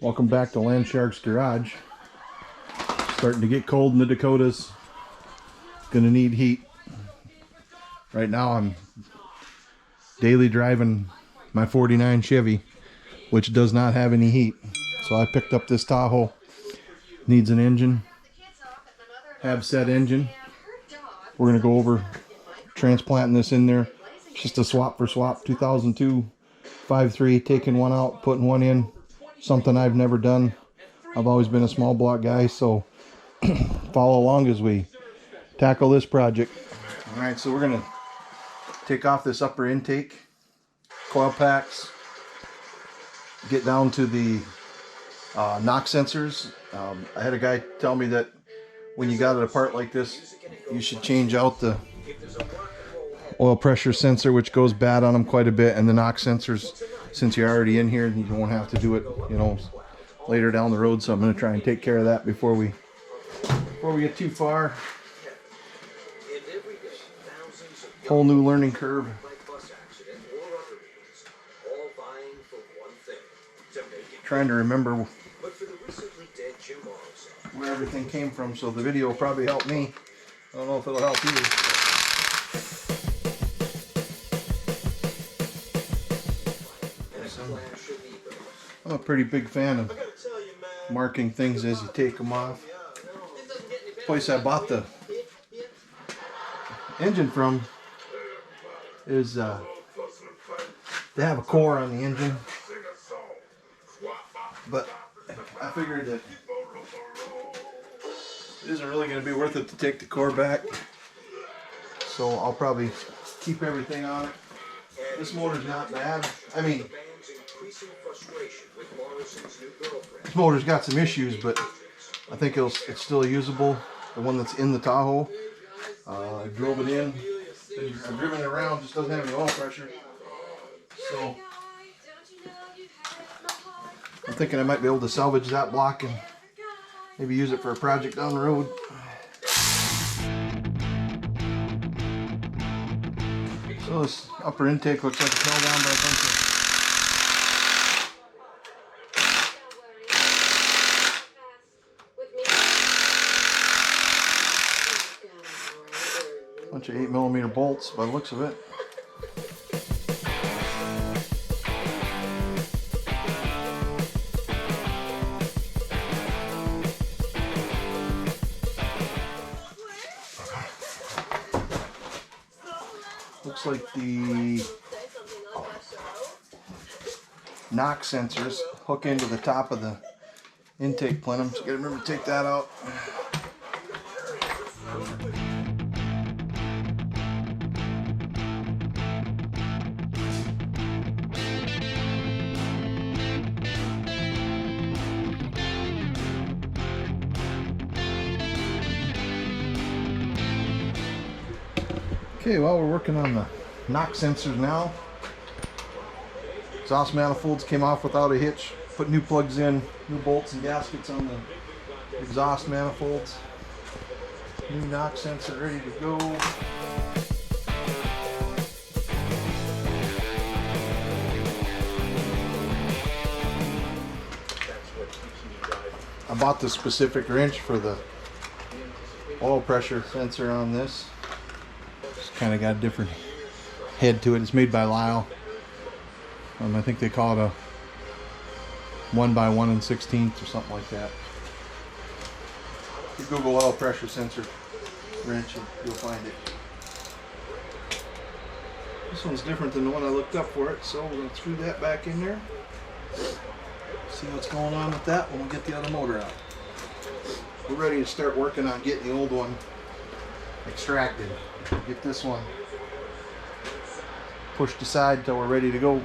Welcome back to Land Shark's Garage. Starting to get cold in the Dakotas. Gonna need heat. Right now I'm daily driving my 49 Chevy, which does not have any heat. So I picked up this Tahoe. Needs an engine. Have set engine. We're gonna go over transplanting this in there. Just a swap for swap. 2002 5.3, taking one out, putting one in. Something I've never done. I've always been a small block guy, so follow along as we tackle this project. All right, so we're gonna take off this upper intake, coil packs, get down to the knock sensors. I had a guy tell me that when you got it apart like this, you should change out the oil pressure sensor, which goes bad on them quite a bit, and the knock sensors, since you're already in here, you won't have to do it, you know, later down the road. So I'm going to try and take care of that before we get too far. Whole new learning curve. Trying to remember where everything came from, so the video will probably help me. I don't know if it'll help you. I'm a pretty big fan of marking things as you take them off. The place I bought the engine from is they have a core on the engine, but I figured that it isn't really going to be worth it to take the core back, so I'll probably keep everything on it. This motor's not bad. I mean, this motor's got some issues, but I think it's still usable. The one that's in the Tahoe, I drove it in. I've driven it around, just doesn't have any oil pressure. So I'm thinking I might be able to salvage that block and maybe use it for a project down the road. So this upper intake looks like it's held down by a bunch of 8mm bolts by the looks of it. Looks like the knock sensors hook into the top of the intake plenum, so you gotta remember to take that out. Okay, well, we're working on the knock sensors now. Exhaust manifolds came off without a hitch. Put new plugs in, new bolts and gaskets on the exhaust manifolds. New knock sensor ready to go. I bought the specific wrench for the oil pressure sensor on this. Kind of got a different head to it. It's made by Lyle. I think they call it a 1 by 1 1/16 or something like that. If you Google oil pressure sensor wrench, you'll find it. This one's different than the one I looked up for it, so we're going to screw that back in there. See what's going on with that when we get the other motor out. We're ready to start working on getting the old one extracted. Get this one pushed aside until we're ready to go.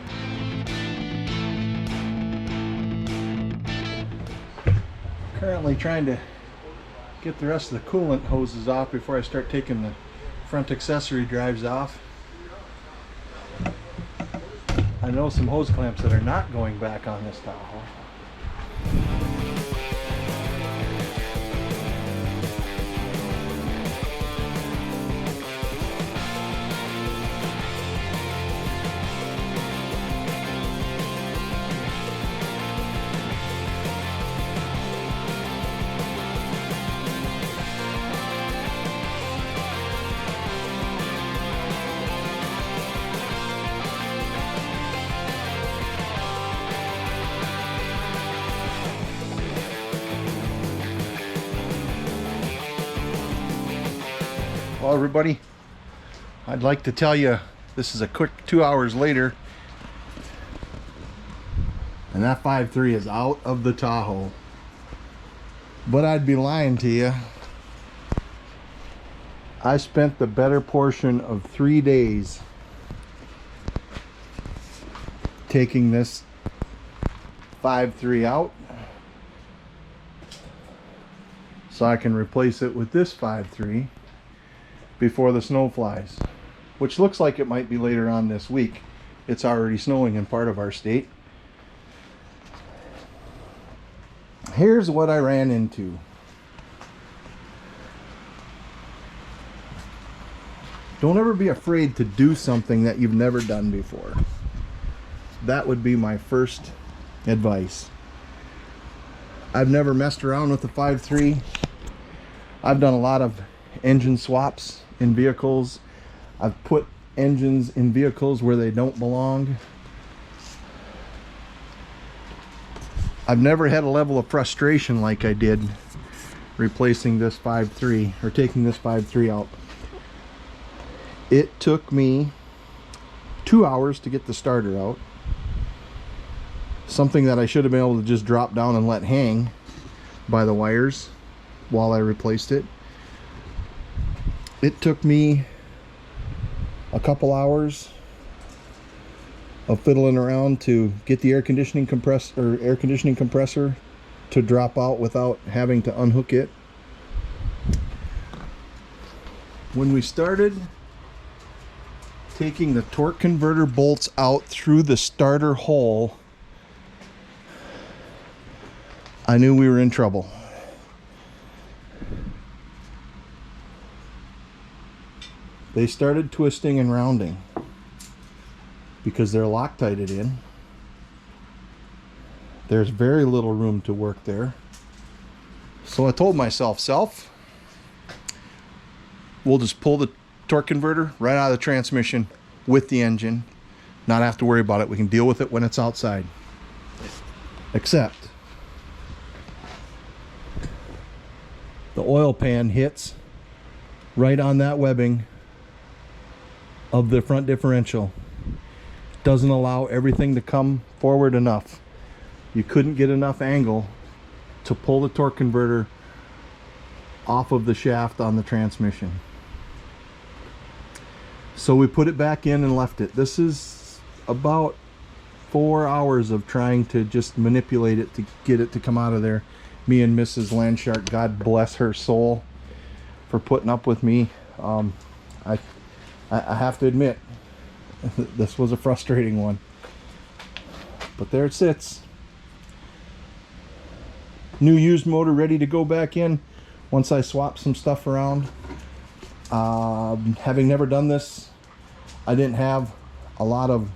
Currently trying to get the rest of the coolant hoses off before I start taking the front accessory drives off. I know some hose clamps that are not going back on this Tahoe. Well, everybody, I'd like to tell you this is a quick 2 hours later, and that 5.3 is out of the Tahoe. But I'd be lying to you. I spent the better portion of 3 days taking this 5.3 out so I can replace it with this 5.3 before the snow flies, which looks like it might be later on this week. It's already snowing in part of our state. Here's what I ran into. Don't ever be afraid to do something that you've never done before. That would be my first advice. I've never messed around with the 5.3. I've done a lot of engine swaps in vehicles. I've put engines in vehicles where they don't belong. I've never had a level of frustration like I did replacing this 5.3 or taking this 5.3 out. It took me 2 hours to get the starter out. Something that I should have been able to just drop down and let hang by the wires while I replaced it. It took me a couple hours of fiddling around to get the air conditioning compressor to drop out without having to unhook it. When we started taking the torque converter bolts out through the starter hole, I knew we were in trouble. They started twisting and rounding because they're Loctited in. There's very little room to work there. So I told myself, we'll just pull the torque converter right out of the transmission with the engine, not have to worry about it. We can deal with it when it's outside. Except the oil pan hits right on that webbing of the front differential. Doesn't allow everything to come forward enough. You couldn't get enough angle to pull the torque converter off of the shaft on the transmission. So we put it back in and left it. This is about 4 hours of trying to just manipulate it to get it to come out of there. Me and Mrs. Landshark, God bless her soul, for putting up with me. I have to admit, this was a frustrating one. But there it sits. New used motor ready to go back in once I swap some stuff around. Having never done this, I didn't have a lot of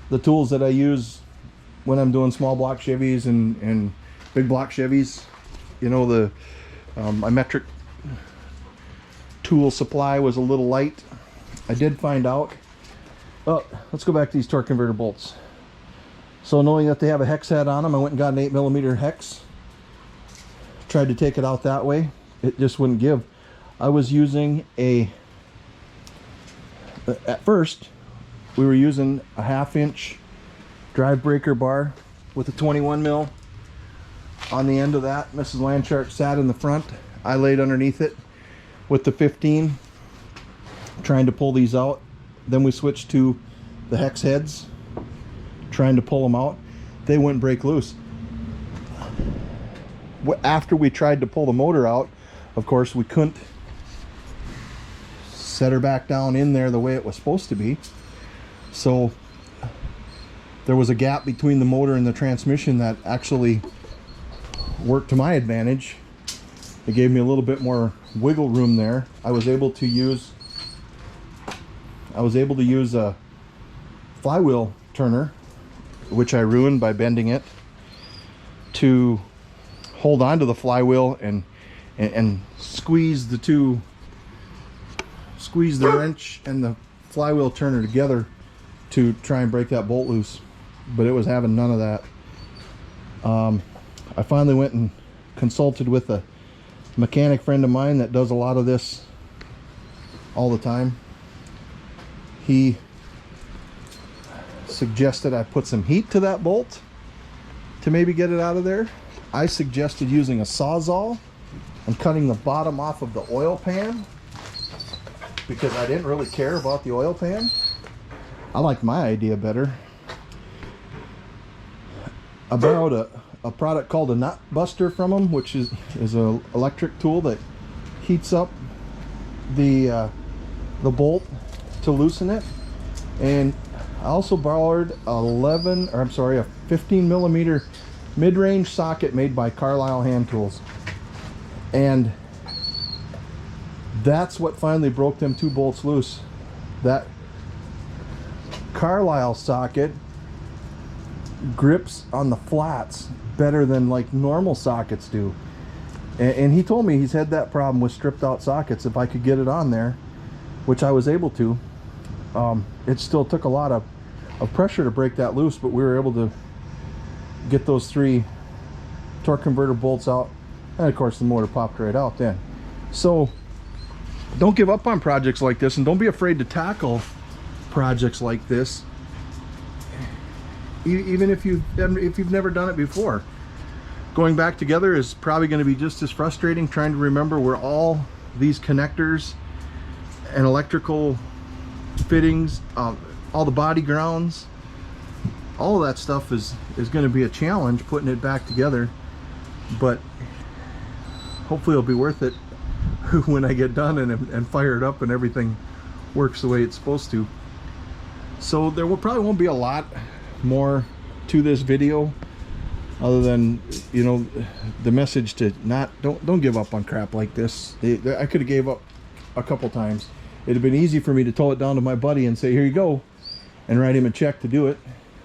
the tools that I use when I'm doing small block Chevys and big block Chevys. You know, my metric tool supply was a little light. I did find out. Oh, let's go back to these torque converter bolts. So knowing that they have a hex head on them, I went and got an 8mm hex. Tried to take it out that way. It just wouldn't give. I was using at first, we were using a 1/2 inch drive breaker bar with a 21mm on the end of that. Mrs. Landshark sat in the front. I laid underneath it with the 15, trying to pull these out. Then we switched to the hex heads, trying to pull them out. They wouldn't break loose. After we tried to pull the motor out, of course, we couldn't set her back down in there the way it was supposed to be. So there was a gap between the motor and the transmission that actually worked to my advantage. It gave me a little bit more wiggle room there. I was able to use a flywheel turner, which I ruined by bending it, to hold on to the flywheel and squeeze the wrench and the flywheel turner together to try and break that bolt loose. But it was having none of that. I finally went and consulted with a mechanic friend of mine that does a lot of this all the time. He suggested I put some heat to that bolt to maybe get it out of there. I suggested using a Sawzall and cutting the bottom off of the oil pan because I didn't really care about the oil pan. I liked my idea better. I borrowed a product called a nut buster from him, which is an electric tool that heats up the bolt to loosen it. And I also borrowed a 15 millimeter mid-range socket made by Carlisle Hand Tools, and that's what finally broke them two bolts loose. That Carlisle socket grips on the flats better than like normal sockets do, and he told me he's had that problem with stripped out sockets. If I could get it on there, which I was able to, it still took a lot of pressure to break that loose, but we were able to get those 3 torque converter bolts out, and of course the motor popped right out then. So don't give up on projects like this, and don't be afraid to tackle projects like this, even if you've never done it before. Going back together is probably going to be just as frustrating, trying to remember where all these connectors and electrical fittings, all the body grounds, all of that stuff is going to be a challenge putting it back together, but hopefully it'll be worth it when I get done and fire it up and everything works the way it's supposed to. So there probably won't be a lot more to this video other than, you know, the message to don't give up on crap like this. I could have gave up a couple times. It'd have been easy for me to tow it down to my buddy and say, here you go, and write him a check to do it.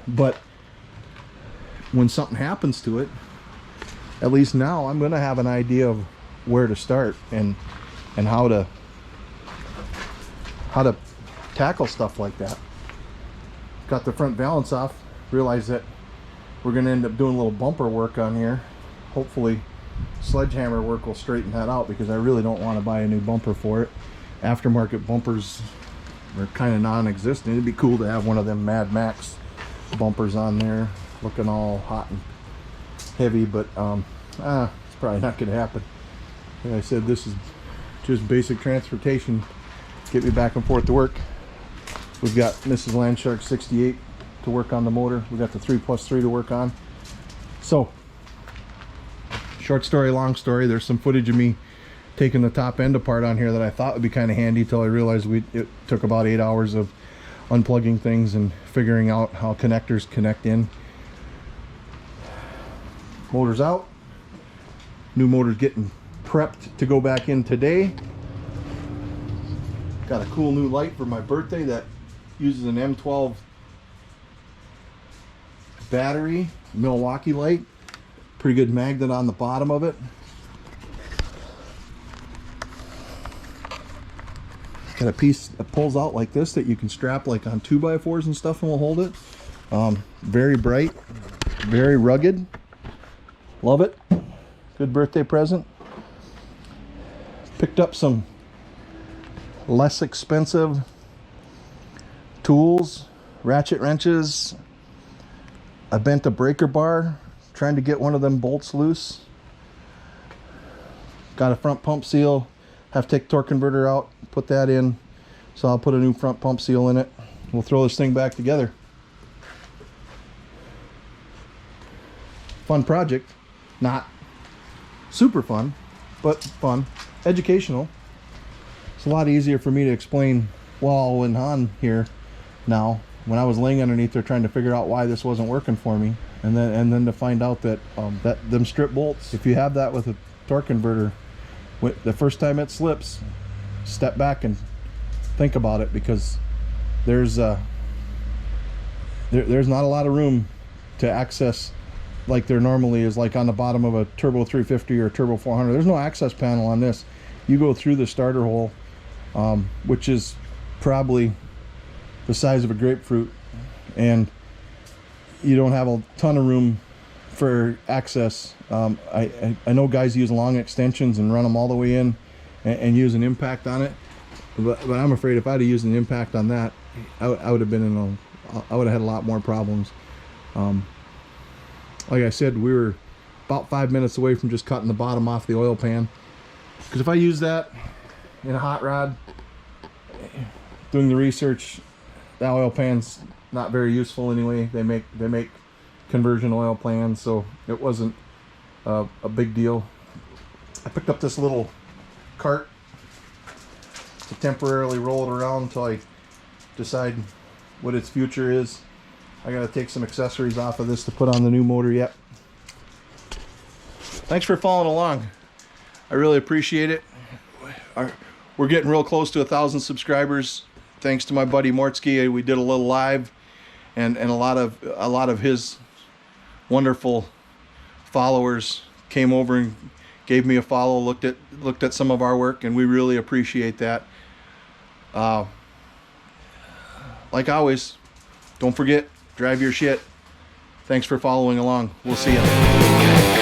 But when something happens to it, at least now I'm going to have an idea of where to start and how to tackle stuff like that. Got the front valance off, realized that we're going to end up doing a little bumper work on here. Hopefully sledgehammer work will straighten that out, because I really don't want to buy a new bumper for it. Aftermarket bumpers are kind of non-existent. It'd be cool to have one of them Mad Max bumpers on there looking all hot and heavy, but it's probably not going to happen. Like I said, this is just basic transportation, get me back and forth to work. We've got Mrs. Landshark 68 to work on the motor. We got the 3+3 to work on. So short story, long story, there's some footage of me taking the top end apart on here that I thought would be kind of handy, till I realized it took about 8 hours of unplugging things and figuring out how connectors connect in. Motor's out. New motor's getting prepped to go back in today. Got a cool new light for my birthday that uses an M12 battery, Milwaukee light. Pretty good magnet on the bottom of it. Got a piece that pulls out like this that you can strap like on 2x4s and stuff, and will hold it. Very bright, very rugged. Love it. Good birthday present. Picked up some less expensive tools, ratchet wrenches. I bent a breaker bar trying to get one of them bolts loose. Got a front pump seal. Have to take torque converter out, put that in, so I'll put a new front pump seal in it. We'll throw this thing back together. Fun project. Not super fun, but fun. Educational. It's a lot easier for me to explain while and on here now. When I was laying underneath there trying to figure out why this wasn't working for me, and then to find out that them strip bolts, if you have that with a torque converter, the first time it slips, step back and think about it, because there's not a lot of room to access like there normally is, like on the bottom of a turbo 350 or a turbo 400. There's no access panel on this. You go through the starter hole, which is probably the size of a grapefruit, and you don't have a ton of room for access. I know guys use long extensions and run them all the way in and use an impact on it. But I'm afraid if I'd have used an impact on that, I would have been in I would have had a lot more problems. Like I said, we were about 5 minutes away from just cutting the bottom off the oil pan. Because if I use that in a hot rod, doing the research, that oil pan's not very useful anyway. They make conversion oil pans, so it wasn't a big deal. I picked up this little cart to temporarily roll it around until I decide what its future is. I gotta take some accessories off of this to put on the new motor yet. Thanks for following along. I really appreciate it. We're getting real close to 1,000 subscribers. Thanks to my buddy Mortsky, we did a little live, and a lot of his wonderful followers came over and gave me a follow, looked at some of our work, and we really appreciate that. Like always, don't forget, drive your shit. Thanks for following along. We'll see you.